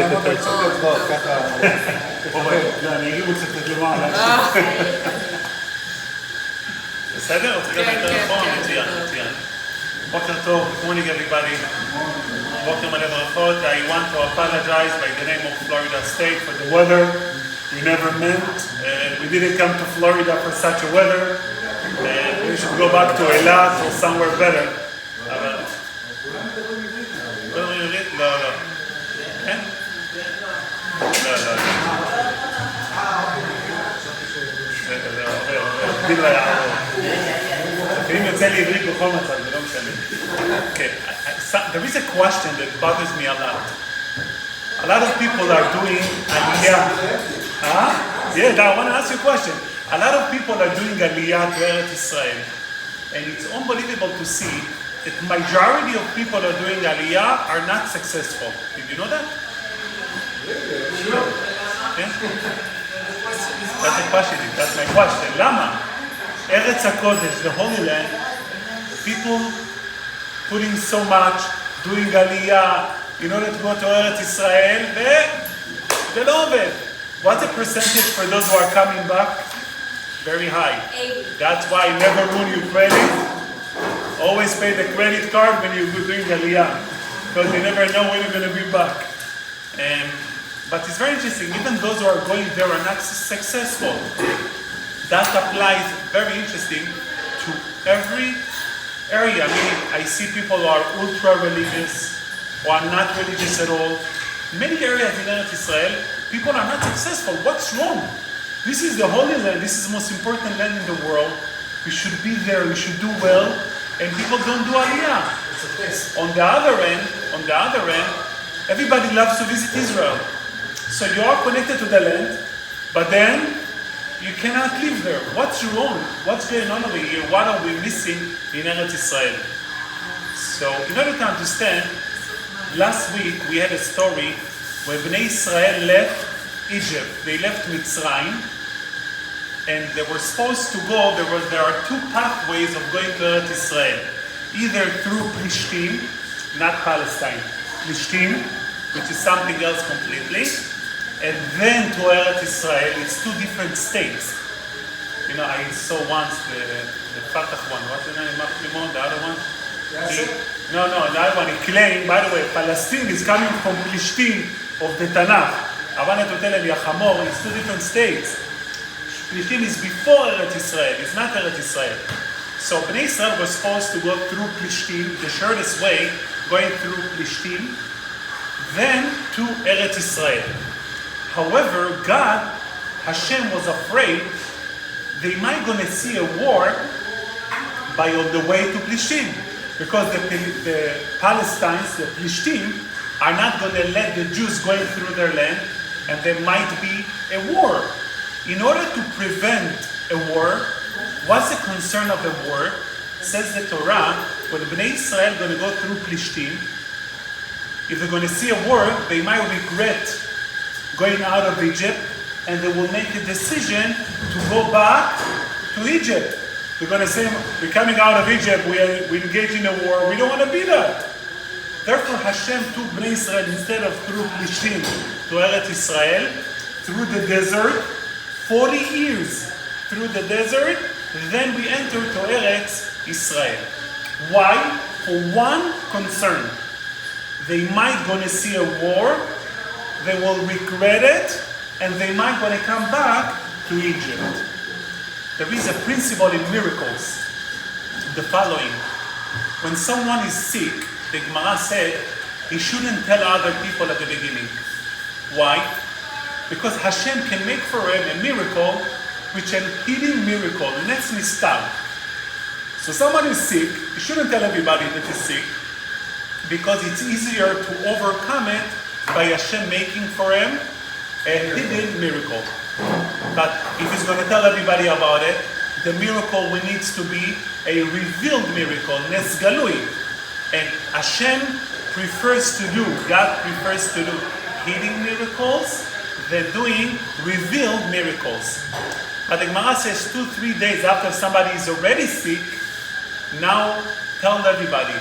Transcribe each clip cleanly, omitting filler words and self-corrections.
את יותר טוב. לא, אני אגיד קצת למעלה. בסדר? רוצה גם יותר נכון? מצוין. בוקר טוב, good morning everybody. בוקר מלא ברכות. I want to apologize by the name of Florida State for the weather. We never meant. We didn't come to Florida for such a weather. We should go back to Eilat or somewhere better. לא. כן? לא. עובדים ליערות. אם יוצא לי עברית בכל מצב, זה לא משנה. Okay, there is a question that bothers me a lot. A lot of people are doing Aliya. Yeah, I want to ask you a question. A lot of people are doing Aliya to Eretz Israel. And it's unbelievable to see that majority of people who are doing Aliya are not successful. Did you know that? Yeah? That's the question. That's my question. Lama? Eretz HaKodesh, the Holy Land, people putting so much, doing Aliya in order to go to Eretz Israel, they don't have it. What's the percentage for those who are coming back? Very high. 80. That's why never ruin your credit. Always pay the credit card when you're doing Aliya, because you never know when you're going to be back. But it's very interesting, even those who are going there are not successful. That applies, very interesting, to every area. I mean, I see people who are ultra-religious, or are not religious at all. Many areas in Eretz Israel, people are not successful. What's wrong? This is the Holy Land, this is the most important land in the world. We should be there, we should do well, and people don't do Aliyah. On the other end, everybody loves to visit Israel. So you are connected to the land, but then you cannot live there. What's wrong? What's going on over here? What are we missing in Eretz Israel? So in order to understand, last week we had a story where Bnei Israel left Egypt. They left Mitzrayim, and they were supposed to go, there are two pathways of going to Eretz Israel. Either through Plishtim, not Palestine, Plishtim, which is something else completely, and then to Eretz Israel. It's two different states. You know, I saw once the Fatah one. What's the name? Machlimon, the other one? No, the other one. He claimed, by the way, Palestine is coming from Plishtim of the Tanakh. I wanted to tell him, Yachamor, it's two different states. Plishtim is before Eretz Israel. It's not Eretz Israel. So Bnei Israel was supposed to go through Plishtim, the shortest way, going through Plishtim, then to Eretz Israel. However, God, Hashem, was afraid they might going to see a war on the way to Plishtim, because the Palestinians, the Plishtim, are not going to let the Jews going through their land, and there might be a war. In order to prevent a war, what's the concern of a war? Says the Torah, when the Bnei Israel are going to go through Plishtim, if they're going to see a war, they might regret going out of Egypt, and they will make a decision to go back to Egypt. They're going to say, we're coming out of Egypt, we engage in a war, we don't want to be that. Therefore, Hashem took Bnei Israel instead of through Plishtim to Eretz Israel, through the desert, 40 years through the desert, then we enter to Eretz Israel. Why? For one concern. They might going to see a war, they will regret it, and they might going to come back to Egypt. There is a principle in miracles, the following. When someone is sick, the Gemara said, he shouldn't tell other people at the beginning. Why? Because Hashem can make for him a miracle, which is a hidden miracle, Netz Nistar. So someone is sick, he shouldn't tell everybody that he's sick, because it's easier to overcome it by Hashem making for him a hidden miracle. But if he's going to tell everybody about it, the miracle needs to be a revealed miracle, Nes Galui. And Hashem prefers to do, God prefers to do hidden miracles than doing revealed miracles. But the Gemara says 2-3 days after somebody is already sick, now tell everybody.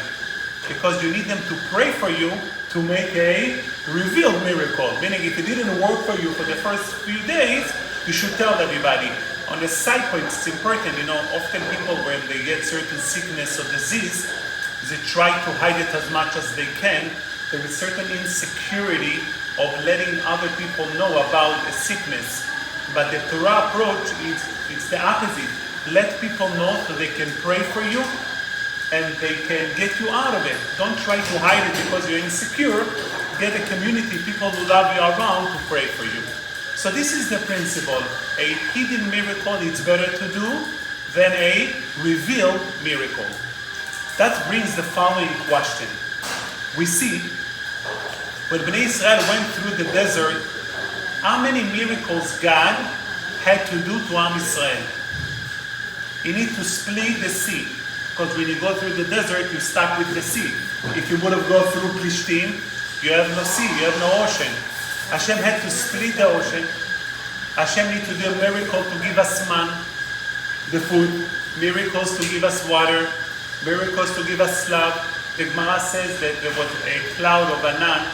Because you need them to pray for you to to make a revealed miracle. Meaning if it didn't work for you for the first few days, you should tell everybody. On the side point, it's important, often people when they get certain sickness or disease, they try to hide it as much as they can. There is certain insecurity of letting other people know about a sickness. But the Torah approach is it's the opposite. Let people know so they can pray for you and they can get you out of it. Don't try to hide it because you're insecure. Get a community, people who love you around to pray for you. So this is the principle. A hidden miracle is better to do than a revealed miracle. That brings the following question. We see when Bnei Israel went through the desert, how many miracles God had to do to Am Israel? He need to split the sea. Because when you go through the desert, you're stuck with the sea. If you would have gone through Plishtim, you have no sea, you have no ocean. Hashem had to split the ocean. Hashem need to do a miracle to give us man, the food, miracles to give us water, miracles to give us slab. The Gemara says that there was a cloud of Anan,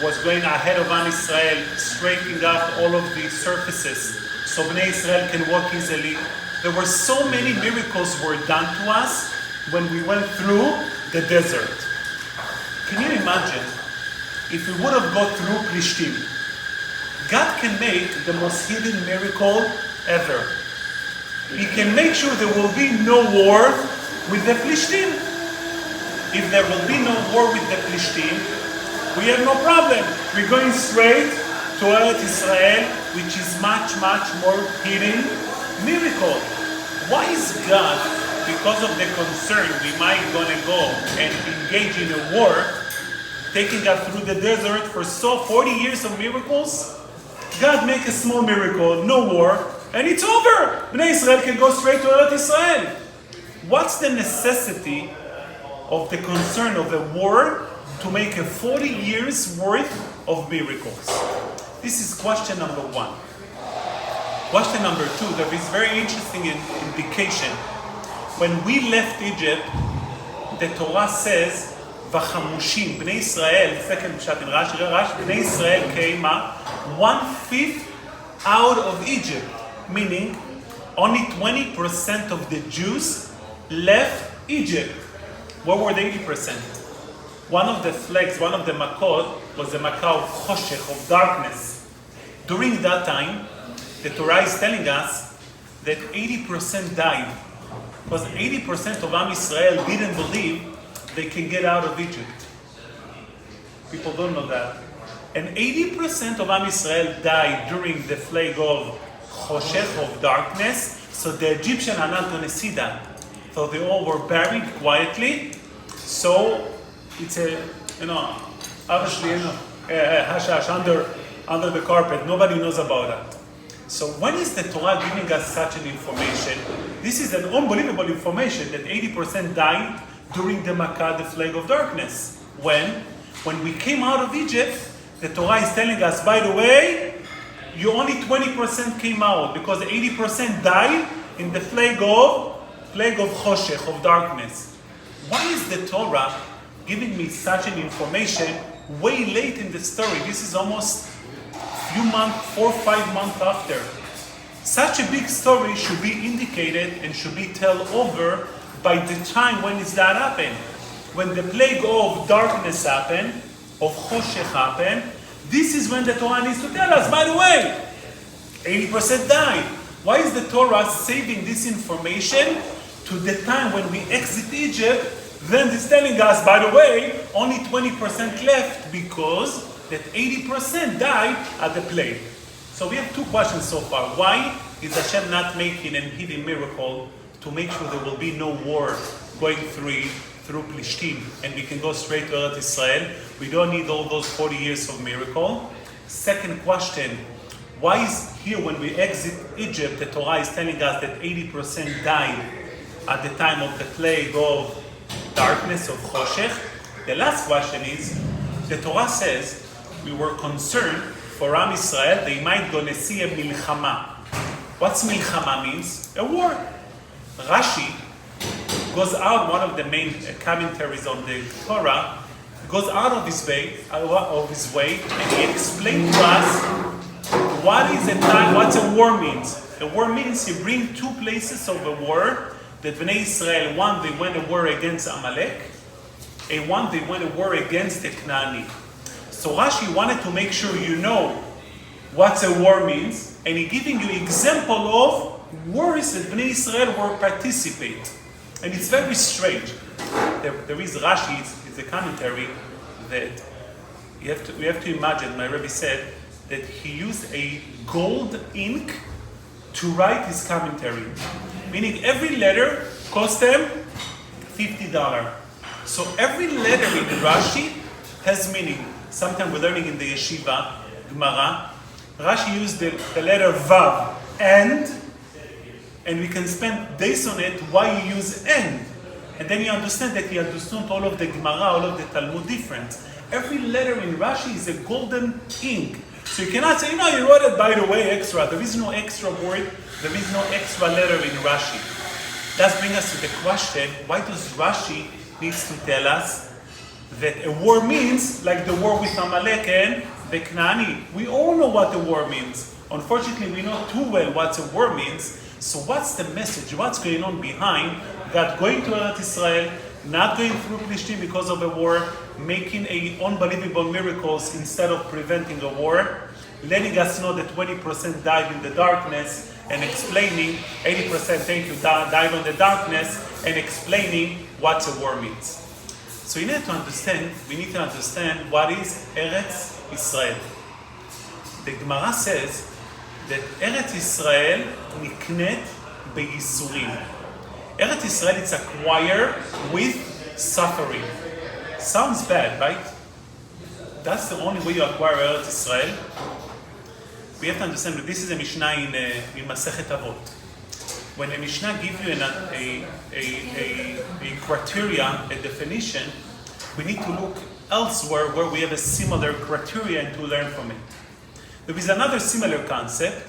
was going ahead of Am Israel, straightening up all of the surfaces so Bnei Israel can walk easily. There were so many miracles were done to us when we went through the desert. Can you imagine if we would have gone through Plishtim? God can make the most hidden miracle ever. He can make sure there will be no war with the Plishtim. If there will be no war with the Plishtim, we have no problem. We're going straight to Eretz Israel, which is much, much more hidden miracle. Why is God, because of the concern we might gonna go and engage in a war, taking us through the desert for 40 years of miracles? God make a small miracle, no war, and it's over. Bnei Israel can go straight to Eretz Israel. What's the necessity of the concern of a war to make a 40 years worth of miracles? This is question number one. Question number two, there is very interesting indication. When we left Egypt, the Torah says, Vachamushim, Bnei Israel, second pshat in Rashi, Bnei Israel came 1/5 out of Egypt, meaning only 20% of the Jews left Egypt. Where were the 80%? One of the plagues, one of the makot, was the makah of choshech, of darkness. During that time, the Torah is telling us that 80% died. Because 80% of Am Israel didn't believe they can get out of Egypt. People don't know that. And 80% of Am Israel died during the plague of choshech, of darkness, so the Egyptians are not going to see that. So they all were buried quietly. So it's obviously, hush hush, under the carpet. Nobody knows about that. So when is the Torah giving us such an information? This is an unbelievable information that 80% died during the Makkah, the plague of darkness. When we came out of Egypt, the Torah is telling us, by the way, you only 20% came out because 80% died in the plague of choshech, of darkness. Why is the Torah giving me such an information way late in the story? This is almost few months, 4 or 5 months after. Such a big story should be indicated and should be told over by the time when is that happened. When the plague of darkness happened, of choshech happened, this is when the Torah needs to tell us, by the way, 80% died. Why is the Torah saving this information to the time when we exit Egypt? Then it's telling us, by the way, only 20% left because that 80% died at the plague. So we have two questions so far. Why is Hashem not making a hidden miracle to make sure there will be no war going through Plishtim and we can go straight to Eretz Israel? We don't need all those 40 years of miracle. Second question, why is here when we exit Egypt, the Torah is telling us that 80% died at the time of the plague of darkness, of choshech? The last question is, the Torah says, we were concerned for Am Israel, they might gonna see a milchama. What's milchama means? A war. Rashi goes out, one of the main commentaries on the Torah, goes out of his way, and he explained to us what a war means. A war means he brings two places of a war that Bnei Israel, one they went to war against Amalek, and one they went to war against the Knaani. So Rashi wanted to make sure you know what a war means, and he's giving you example of wars that Bnei Israel were participate. And it's very strange. There is Rashi, it's a commentary that we have to imagine, my Rebbe said, that he used a gold ink to write his commentary. Meaning every letter cost him $50. So every letter in Rashi has meaning. Sometimes we're learning in the yeshiva, Gemara, Rashi used the letter Vav, and we can spend days on it why you use and. And then you understand that he understood all of the Gemara, all of the Talmud different. Every letter in Rashi is a golden ink. So you cannot say, you wrote it by the way extra. There is no extra word, there is no extra letter in Rashi. That brings us to the question, why does Rashi needs to tell us that a war means like the war with Amalek and the Knaani? We all know what the war means. Unfortunately, we know too well what a war means. So what's the message? What's going on behind that going to Eretz Israel, not going through Plishtim because of a war, making unbelievable miracles instead of preventing a war, letting us know that 20% died in the darkness, and explaining 80%, thank you, died in the darkness, and explaining what a war means. So we need to understand what is Eretz Israel. The Gemara says that Eretz Israel niknet beyisurim. Eretz Israel is acquired with suffering. Sounds bad, right? That's the only way you acquire Eretz Israel. We have to understand that this is a Mishnah in Masechet Avot. When a Mishnah gives you a criteria, a definition, we need to look elsewhere where we have a similar criteria and to learn from it. There is another similar concept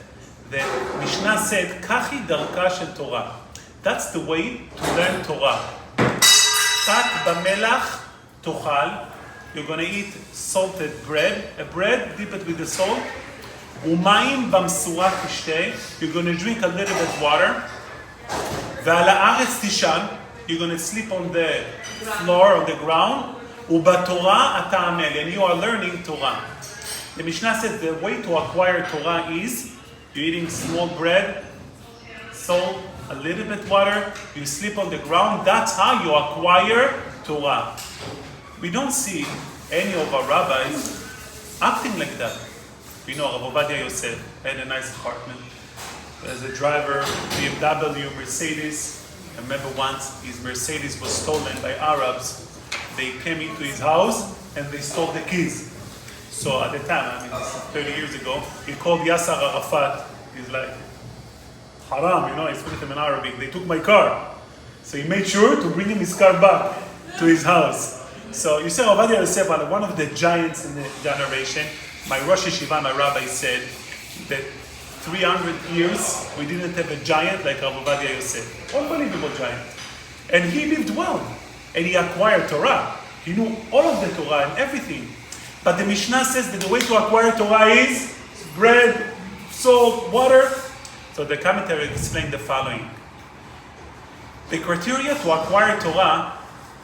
that Mishnah said, Kachi darka shel Torah. That's the way to learn Torah. Tak b'melach tochal. You're going to eat salted bread. A bread, dip it with the salt. Umayim b'msura tishteh. You're going to drink a little bit water. Ve'al ha'aretz tishan. You're going to sleep on the floor, on the ground. U'batorah ata amel. And you are learning Torah. The Mishnah said the way to acquire Torah is you're eating small bread, salt, a little bit water, you sleep on the ground. That's how you acquire Torah. We don't see any of our rabbis acting like that. We know Rav Ovadia Yosef had a nice apartment. As a driver, BMW, Mercedes. I remember once his Mercedes was stolen by Arabs. They came into his house and they stole the keys. So at the time, this is 30 years ago, he called Yasser Arafat. He's like, haram, I speak to him in Arabic. They took my car. So he made sure to bring him his car back to his house. So you say, Ovadia Yosef, one of the giants in the generation, my Rosh Yeshiva, my rabbi said that 300 years we didn't have a giant like Rav Ovadia Yosef. Unbelievable giant. And he lived well. And he acquired Torah. He knew all of the Torah and everything. But the Mishnah says that the way to acquire Torah is bread, salt, water. So the commentary explained the following. The criteria to acquire Torah,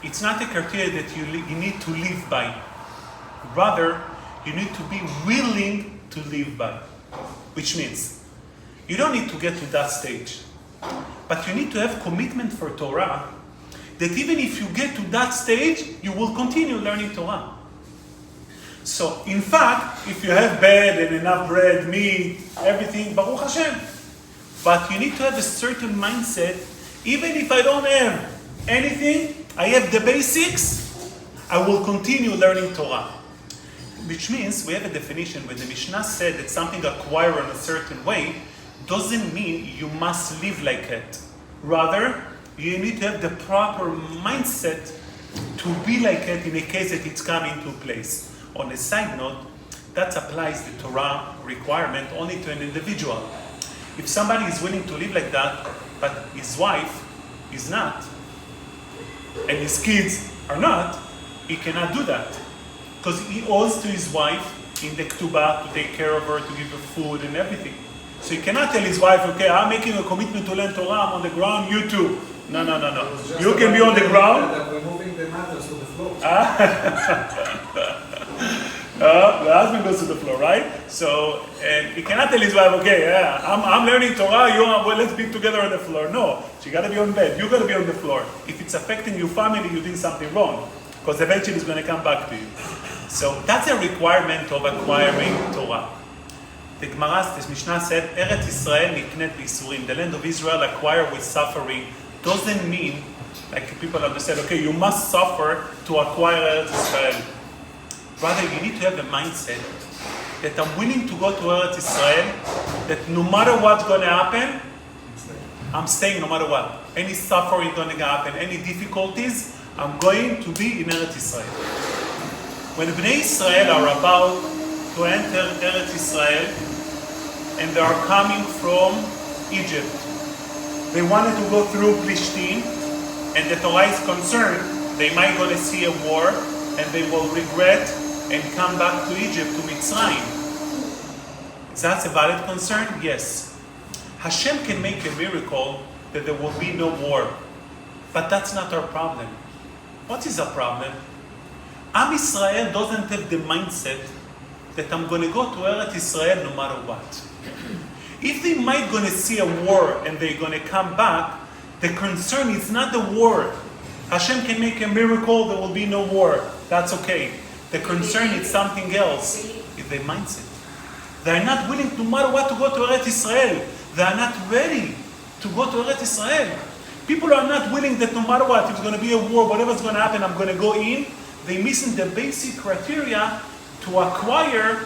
it's not a criteria that you need to live by. Rather, you need to be willing to live by. Which means, you don't need to get to that stage. But you need to have commitment for Torah, that even if you get to that stage, you will continue learning Torah. So, in fact, if you have bed and enough bread, meat, everything, Baruch Hashem. But you need to have a certain mindset, even if I don't have anything, I have the basics, I will continue learning Torah. Which means we have a definition where the Mishnah said that something acquired in a certain way doesn't mean you must live like it. Rather, you need to have the proper mindset to be like it in the case that it's coming to place. On a side note, that applies the Torah requirement only to an individual. If somebody is willing to live like that, but his wife is not, and his kids are not, he cannot do that. Because he owes to his wife in the ketubah to take care of her, to give her food and everything. So he cannot tell his wife, okay, I'm making a commitment to learn Torah, I'm on the ground, you too. No. You can be on the ground. That we're moving the matters to the floor. The husband goes to the floor, right? So, and he cannot tell his wife, okay, yeah, I'm learning Torah, well, let's be together on the floor. No, she got to be on bed, you got to be on the floor. If it's affecting your family, you're doing something wrong, because eventually it's going to come back to you. So that's a requirement of acquiring Torah. The Gemara, the Mishnah said, Eretz Israel niknet b'yisurim. The land of Israel acquired with suffering doesn't mean, like people understand, okay, you must suffer to acquire Eretz Israel. Rather, you need to have a mindset that I'm willing to go to Eretz Israel, that no matter what's going to happen, I'm staying no matter what. Any suffering going to happen, any difficulties, I'm going to be in Eretz Israel. When Bnei Israel are about to enter Eretz Israel, and they are coming from Egypt, they wanted to go through Plishtim, and the Torah is concerned they might going to see a war, and they will regret and come back to Egypt, to Mitzrayim. Is that a valid concern? Yes. Hashem can make a miracle that there will be no war. But that's not our problem. What is our problem? Am Israel doesn't have the mindset that I'm going to go to Eretz Israel no matter what. If they might going to see a war and they're going to come back, the concern is not the war. Hashem can make a miracle, there will be no war. That's okay. The concern is something else. It's their mindset. They're not willing, no matter what, to go to Eretz Israel. They are not ready to go to Eretz Israel. People are not willing that no matter what, if it's going to be a war, whatever's going to happen, I'm going to go in. They're missing the basic criteria to acquire,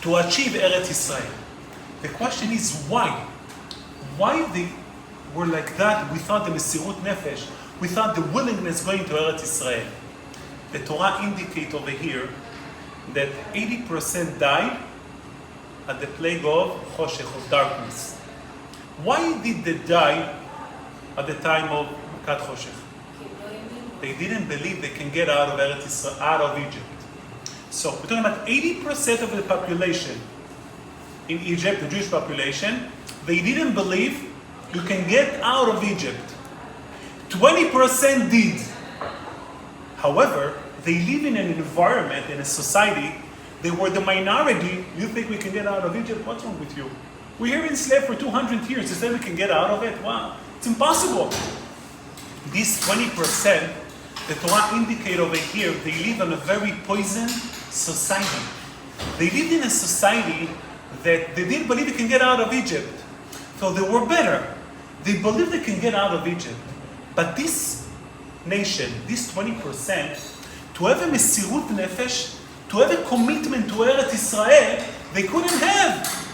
to achieve Eretz Israel. The question is why? Why they were like that without the Mesirut Nefesh, without the willingness going to Eretz Israel? The Torah indicates over here that 80% died at the plague of Choshech, of darkness. Why did they die at the time of Makat Choshech? They didn't believe they can get out of Eretz Israel, out of Egypt. So we're talking about 80% of the population in Egypt, the Jewish population, they didn't believe you can get out of Egypt. 20% did. However, they live in an environment, in a society, they were the minority. You think we can get out of Egypt? What's wrong with you? We're here enslaved for 200 years. You say we can get out of it? Wow, it's impossible. These 20%, the Torah indicates over here, they live in a very poisoned society. They lived in a society that they didn't believe they can get out of Egypt. So they were better. They believed they can get out of Egypt. But this nation, this 20%, to have a Mesirut Nefesh, to have a commitment to Eretz Israel, they couldn't have.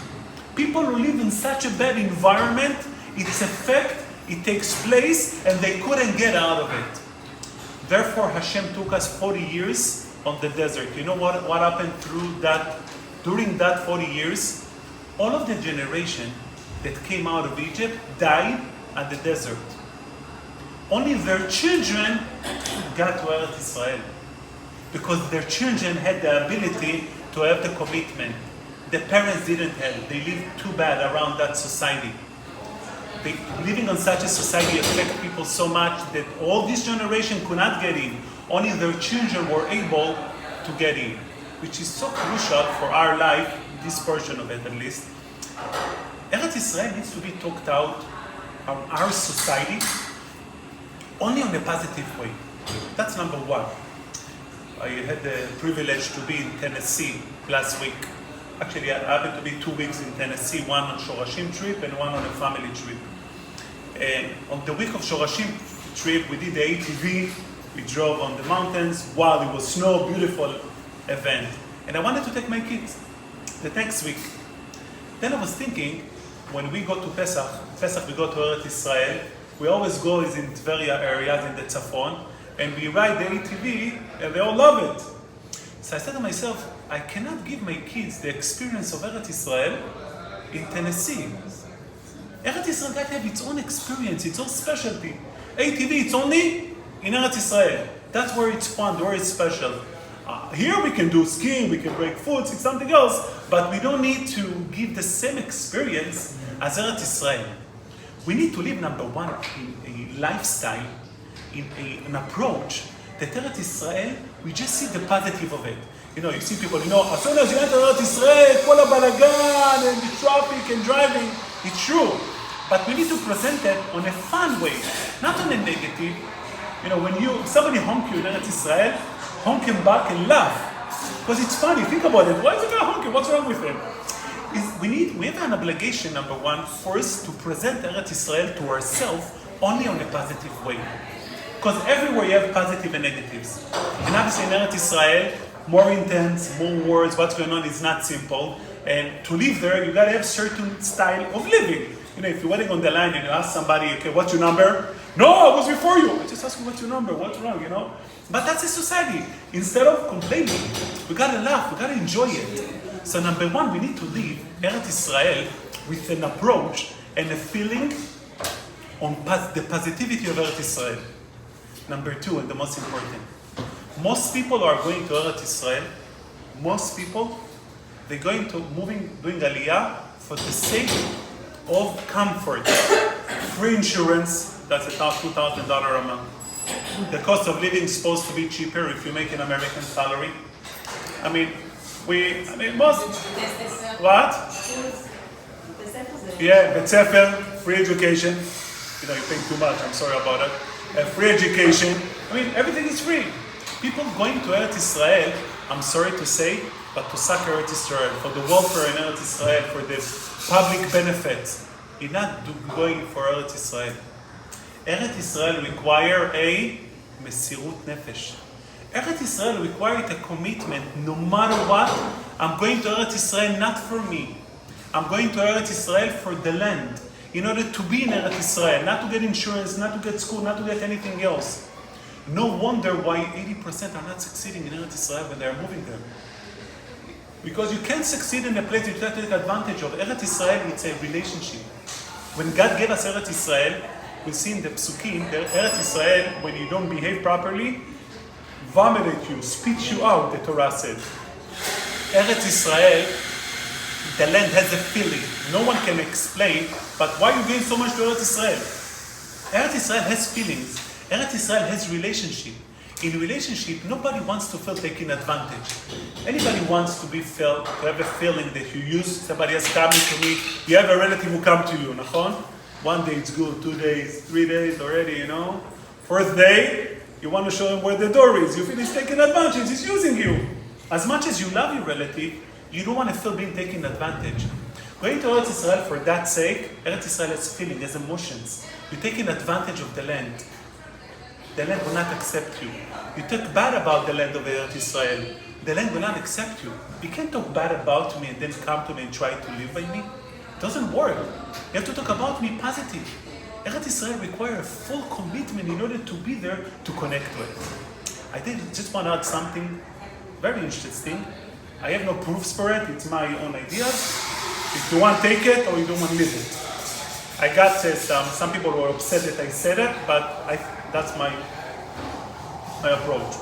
People who live in such a bad environment, its effect, it takes place, and they couldn't get out of it. Therefore, Hashem took us 40 years on the desert. You know what happened during that 40 years? All of the generation that came out of Egypt died at the desert. Only their children got to Eretz Israel, because their children had the ability to have the commitment. The parents didn't have. They lived too bad around that society. Living on such a society affects people so much that all this generation could not get in. Only their children were able to get in, which is so crucial for our life, this portion of it at least. Eretz Israel needs to be talked out of our society only on a positive way. That's number one. I had the privilege to be in Tennessee last week. Actually, I happened to be 2 weeks in Tennessee, one on Shorashim trip and one on a family trip. And on the week of Shorashim trip, we did the ATV, we drove on the mountains. Wow, it was snow, beautiful event. And I wanted to take my kids the next week. Then I was thinking, when we go to Pesach we go to Eretz Israel, we always go in Tveria areas in the Tzafon, and we ride the ATV, and they all love it. So I said to myself, I cannot give my kids the experience of Eretz Israel in Tennessee. Eretz Israel got to have its own experience, its own specialty. ATV, it's only in Eretz Israel. That's where it's fun, where it's special. Here we can do skiing, we can break food, it's something else, but we don't need to give the same experience as Eretz Israel. We need to live, number one, in a lifestyle, in an approach that Eretz Israel, we just see the positive of it. You know, you see people, as soon as you enter Eretz Israel, כל הבלגן and the traffic and driving, it's true. But we need to present it on a fun way, not on a negative. When somebody honk you in Eretz Israel, honk him back and laugh. Because it's funny, think about it. Why is the guy honking? What's wrong with him? We have an obligation, number one, first to present Eretz Israel to ourselves only on a positive way. Because everywhere you have positive and negatives. And obviously in Eretz Israel, more intense, more words, what's going on is not simple. And to live there, you gotta have certain style of living. If you're waiting on the line and you ask somebody, okay, what's your number? No, I was before you. I just ask you what's your number, what's wrong, But that's a society. Instead of complaining, we gotta laugh, we gotta enjoy it. So number one, we need to live Eretz Israel with an approach and a feeling on the positivity of Eretz Israel. Number two, and the most important, most people are going to Eretz Israel. Most people, they're going to doing Aliya for the sake of comfort. Free insurance, that's about $2,000 a month. The cost of living is supposed to be cheaper if you make an American salary. Most... What? Yeah, בית ספר, free education. You're paying too much, I'm sorry about it. Free education. Everything is free. People going to Eretz Israel, I'm sorry to say, but to suck Eretz Israel, for the welfare in Eretz Israel, for the public benefits. You're not going for Eretz Israel. Eretz Israel require a mesirut nefesh. Eretz Israel requires a commitment. No matter what, I'm going to Eretz Israel not for me. I'm going to Eretz Israel for the land. In order to be in Eretz Israel, not to get insurance, not to get school, not to get anything else. No wonder why 80% are not succeeding in Eretz Israel when they are moving there. Because you can't succeed in a place you can't take advantage of. Eretz Israel, it's a relationship. When God gave us Eretz Israel, we see in the Psukim, Eretz Israel, when you don't behave properly, vomit you, spit you out, the Torah said. Eretz Israel, the land has a feeling. No one can explain, but why are you going so much to Eretz Israel? Eretz Israel has feelings. Eretz Israel has relationship. In relationship, nobody wants to feel taken advantage. Anybody wants to have a feeling that you use, somebody else coming to me, you have a relative who come to you, nachon? 1 day it's good, 2 days, 3 days already, Fourth day, you want to show him where the door is. You feel he's taking advantage, he's using you. As much as you love your relative, you don't want to feel being taken advantage. Going to Eretz Israel for that sake, Eretz Israel has feeling, has emotions. You're taking advantage of the land. The land will not accept you. You talk bad about the land of Eretz Israel. The land will not accept you. You can't talk bad about me and then come to me and try to live by me. It doesn't work. You have to talk about me positive. Eretz Israel requires a full commitment in order to be there to connect to it. I just want to add something very interesting. I have no proofs for it. It's my own ideas. If you want, take it, or you don't want, leave it. I got some people were upset that I said it, but that's my approach.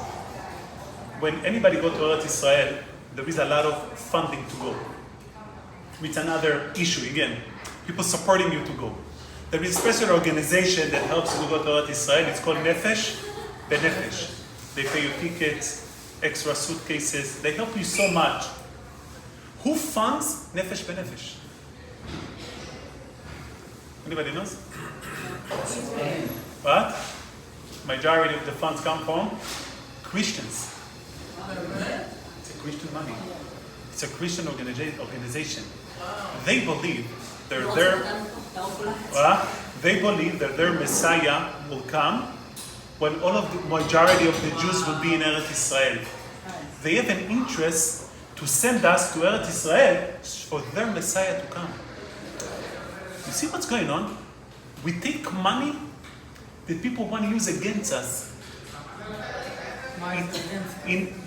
When anybody go to Eretz Israel, there is a lot of funding to go. It's another issue again. People supporting you to go. There is a special organization that helps you to go to Eretz Israel. It's called Nefesh Benefesh. They pay you tickets, extra suitcases. They help you so much. Who funds Nefesh Benefesh? Anybody knows? What? Majority of the funds come from Christians. It's a Christian money. It's a Christian organization. They believe they believe that their Messiah will come when all of the majority of the Jews will be in Eretz Israel. They have an interest to send us to Eretz Israel for their Messiah to come. You see what's going on? We take money that people want to use against us.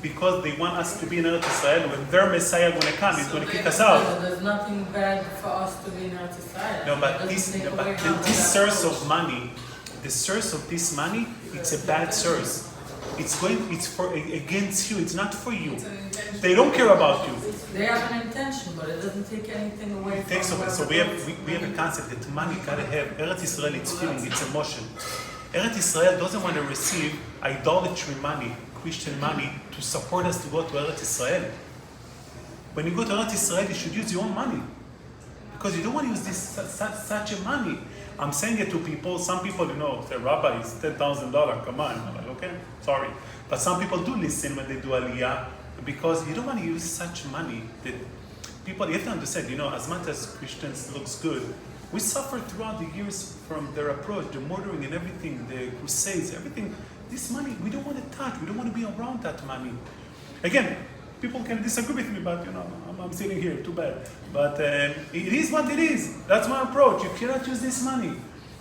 Because they want us to be in Eretz Israel. When their Messiah is going to come, he's going to kick us out. There's nothing bad for us to be in Eretz Israel. No, but this source of money, the source of this money, it's a bad source. It's for against you. It's not for you. It's an intention. They don't care about you. They have an intention, but it doesn't take anything away from Takes away. whoever So we have a concept that money gotta have. Eretz Israel, it's feeling, it's emotion. Eretz Israel doesn't want to receive idolatry money, Christian money, to support us to go to Eretz Israel. When you go to Eretz Israel, you should use your own money. Because you don't want to use this such a money. I'm saying it to people. Some people, say, Rabbi, it's $10,000. Come on. I'm like, okay, sorry. But some people do listen when they do Aliyah because you don't want to use such money that people, you have to understand, as much as Christians looks good, we suffered throughout the years from their approach, the murdering and everything, the crusades, everything. This money, we don't want to touch. We don't want to be around that money. Again, people can disagree with me, but I'm sitting here, too bad. But it is what it is. That's my approach. You cannot use this money.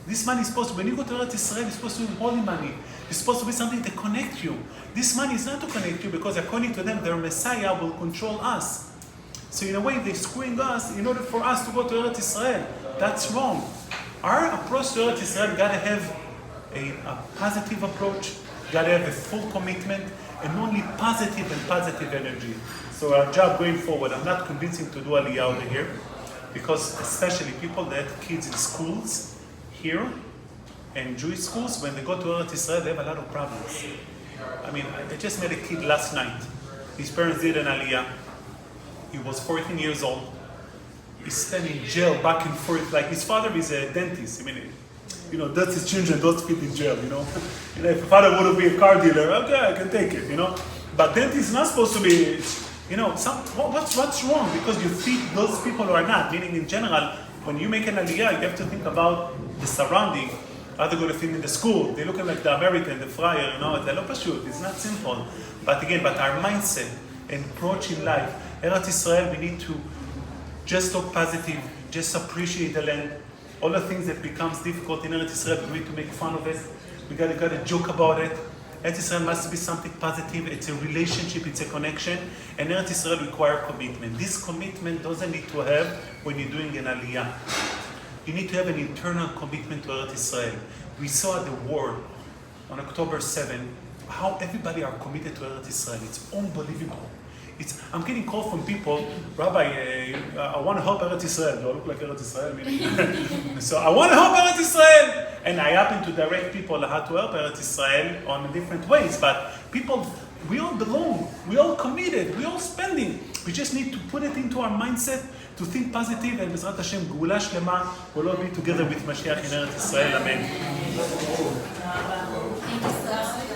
This money is supposed to, when you go to Eretz Israel, it's supposed to be holy money. It's supposed to be something to connect you. This money is not to connect you because according to them, their Messiah will control us. So in a way, they're screwing us in order for us to go to Eretz Israel. That's wrong. Our approach to Eretz Israel got to have a positive approach, got to have a full commitment, and only positive and positive energy. So our job going forward, I'm not convincing to do Aliyah over here, because especially people that have kids in schools here, and Jewish schools, when they go to Eretz Israel, they have a lot of problems. I just met a kid last night. His parents did an Aliyah. He was 14 years old. He spent in jail back and forth. Like his father is a dentist. That's his children, those fit in jail, if a father would be a car dealer, okay, I can take it, But dentist is not supposed to be, what's wrong? Because you feed those people who are not. Meaning in general, when you make an Aliyah, you have to think about the surrounding. Are they going to fit in the school? They're looking like the American, the friar, it's not simple. But our mindset and approach in life, Eretz Israel, we need to just talk positive, just appreciate the land. All the things that becomes difficult in Eretz Israel, we need to make fun of it. We gotta joke about it. Eretz Israel must be something positive. It's a relationship, it's a connection. And Eretz Israel requires commitment. This commitment doesn't need to have when you're doing an Aliyah. You need to have an internal commitment to Eretz Israel. We saw at the war on October 7 how everybody are committed to Eretz Israel. It's unbelievable. I'm getting calls from people, Rabbi, I want to help Eretz Israel. Do I look like Eretz Israel? So I want to help Eretz Israel. And I happen to direct people how to help Eretz Israel on different ways. But people, we all belong. We all committed. We all spending. We just need to put it into our mindset to think positive. And B'ezrat Hashem, Geula Shlema, we'll all be together with Mashiach in Eretz Israel. Amen. Thank you, sir.